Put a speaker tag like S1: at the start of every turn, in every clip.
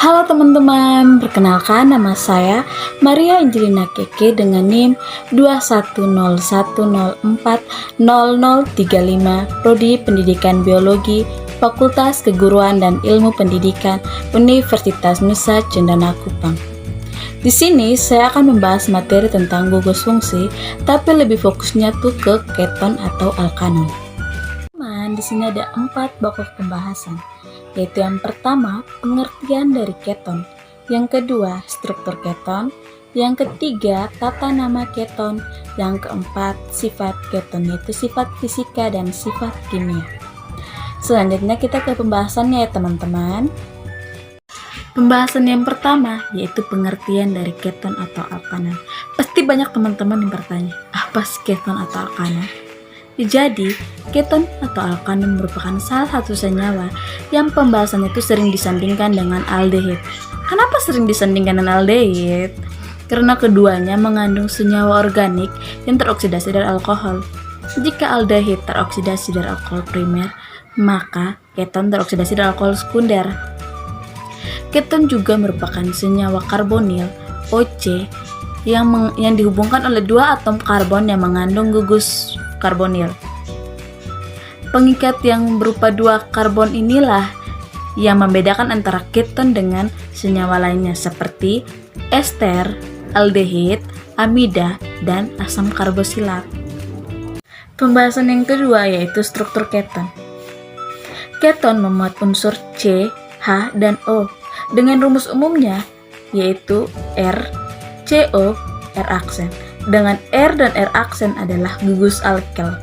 S1: Halo teman-teman, perkenalkan nama saya Maria Angelina Keke dengan NIM 21010400035, Prodi Pendidikan Biologi, Fakultas Keguruan dan Ilmu Pendidikan, Universitas Nusa Cendana Kupang. Di sini saya akan membahas materi tentang gugus fungsi, tapi lebih fokusnya tuh ke keton atau alkanon. Di sini ada 4 pokok pembahasan, yaitu yang pertama, pengertian dari keton, yang kedua, struktur keton, yang ketiga, tata nama keton, yang keempat, sifat keton, yaitu sifat fisika dan sifat kimia. Selanjutnya kita ke pembahasannya ya teman-teman. Pembahasan yang pertama yaitu pengertian dari keton atau alkanon. Pasti banyak teman-teman yang bertanya, apa sih keton atau alkanon? Jadi, keton atau alkanon merupakan salah satu senyawa yang pembahasannya itu sering disandingkan dengan aldehid. Kenapa sering disandingkan dengan aldehid? Karena keduanya mengandung senyawa organik yang teroksidasi dari alkohol. Jika aldehid teroksidasi dari alkohol primer, maka keton teroksidasi dari alkohol sekunder. Keton juga merupakan senyawa karbonil OC yang dihubungkan oleh 2 atom karbon yang mengandung gugus karbonil. Pengikat yang berupa 2 karbon inilah yang membedakan antara keton dengan senyawa lainnya seperti ester, aldehid, amida, dan asam karbosilat. Pembahasan yang kedua yaitu struktur keton. Keton memuat unsur C, H, dan O dengan rumus umumnya yaitu R, CO, R aksen. Dengan R dan R aksen adalah gugus alkel.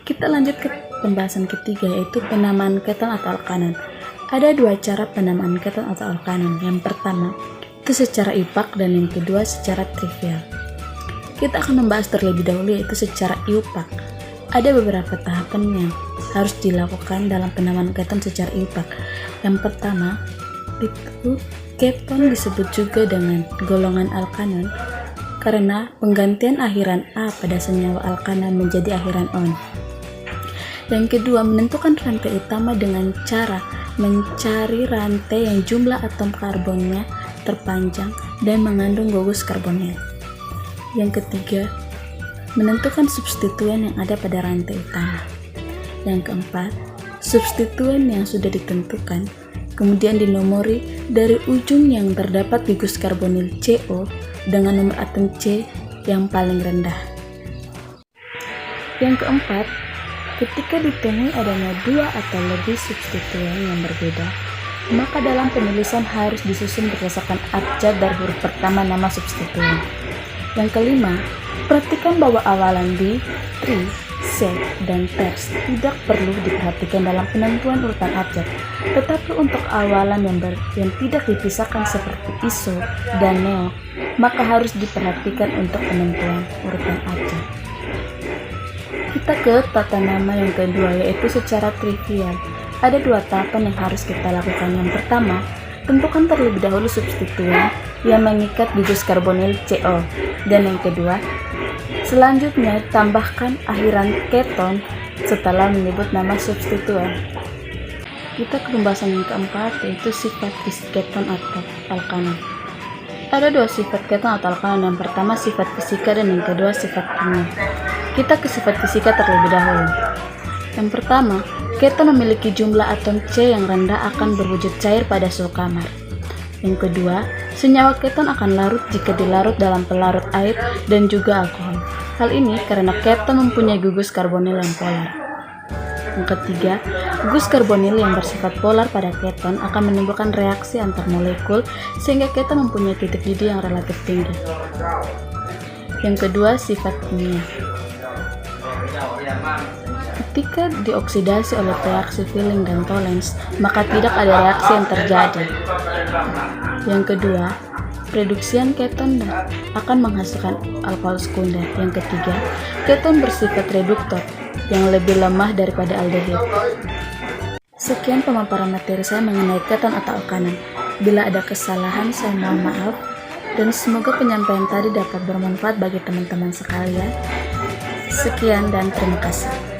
S1: Kita lanjut ke pembahasan ketiga yaitu penamaan keton atau alkanon. Ada 2 cara penamaan keton atau alkanon. Yang pertama itu secara ipak dan yang kedua secara trivial. Kita akan membahas terlebih dahulu yaitu secara ipak. Ada beberapa tahapan yang harus dilakukan dalam penamaan keton secara ipak. Yang pertama itu keton disebut juga dengan golongan alkanon karena penggantian akhiran A pada senyawa alkanon menjadi akhiran on. Yang kedua, menentukan rantai utama dengan cara mencari rantai yang jumlah atom karbonnya terpanjang dan mengandung gugus karbonil. Yang ketiga, menentukan substituen yang ada pada rantai utama. Yang keempat, substituen yang sudah ditentukan kemudian dinomori dari ujung yang terdapat gugus karbonil CO dengan nomor atom C yang paling rendah. Yang keempat, ketika ditemui adanya 2 atau lebih substituen yang berbeda, maka dalam penulisan harus disusun berdasarkan abjad dari huruf pertama nama substituen. Yang kelima, perhatikan bahwa awalan di, tri, set, dan ters tidak perlu diperhatikan dalam penentuan urutan abjad, tetapi untuk awalan yang tidak dipisahkan seperti iso dan neo, maka harus diperhatikan untuk penentuan urutan abjad. Kita ke tata nama yang kedua yaitu secara trivial. Ada 2 tahapan yang harus kita lakukan. Yang pertama, tentukan terlebih dahulu substituen yang mengikat gugus karbonil CO, dan yang kedua, selanjutnya tambahkan akhiran keton setelah menyebut nama substituen. Kita ke pembahasan yang keempat yaitu sifat keton atau alkanon. Ada 2 sifat keton atau alkanon, yang pertama sifat fisika dan yang kedua sifat kimia. Kita ke sifat fisika terlebih dahulu. Yang pertama, keton memiliki jumlah atom C yang rendah akan berwujud cair pada suhu kamar. Yang kedua, senyawa keton akan larut jika dilarut dalam pelarut air dan juga alkohol. Hal ini karena keton mempunyai gugus karbonil yang polar. Yang ketiga, gugus karbonil yang bersifat polar pada keton akan menimbulkan reaksi antar molekul sehingga keton mempunyai titik didih yang relatif tinggi. Yang kedua, sifat kimia. Ketika dioksidasi oleh reaksi Filling dan Tollens, maka tidak ada reaksi yang terjadi. Yang kedua, reduksian keton akan menghasilkan alkohol sekunder. Yang ketiga, keton bersifat reduktor yang lebih lemah daripada aldehid. Sekian pemaparan materi saya mengenai keton atau alkanon. Bila ada kesalahan, saya mohon maaf, dan semoga penyampaian tadi dapat bermanfaat bagi teman-teman sekalian. Sekian dan terima kasih.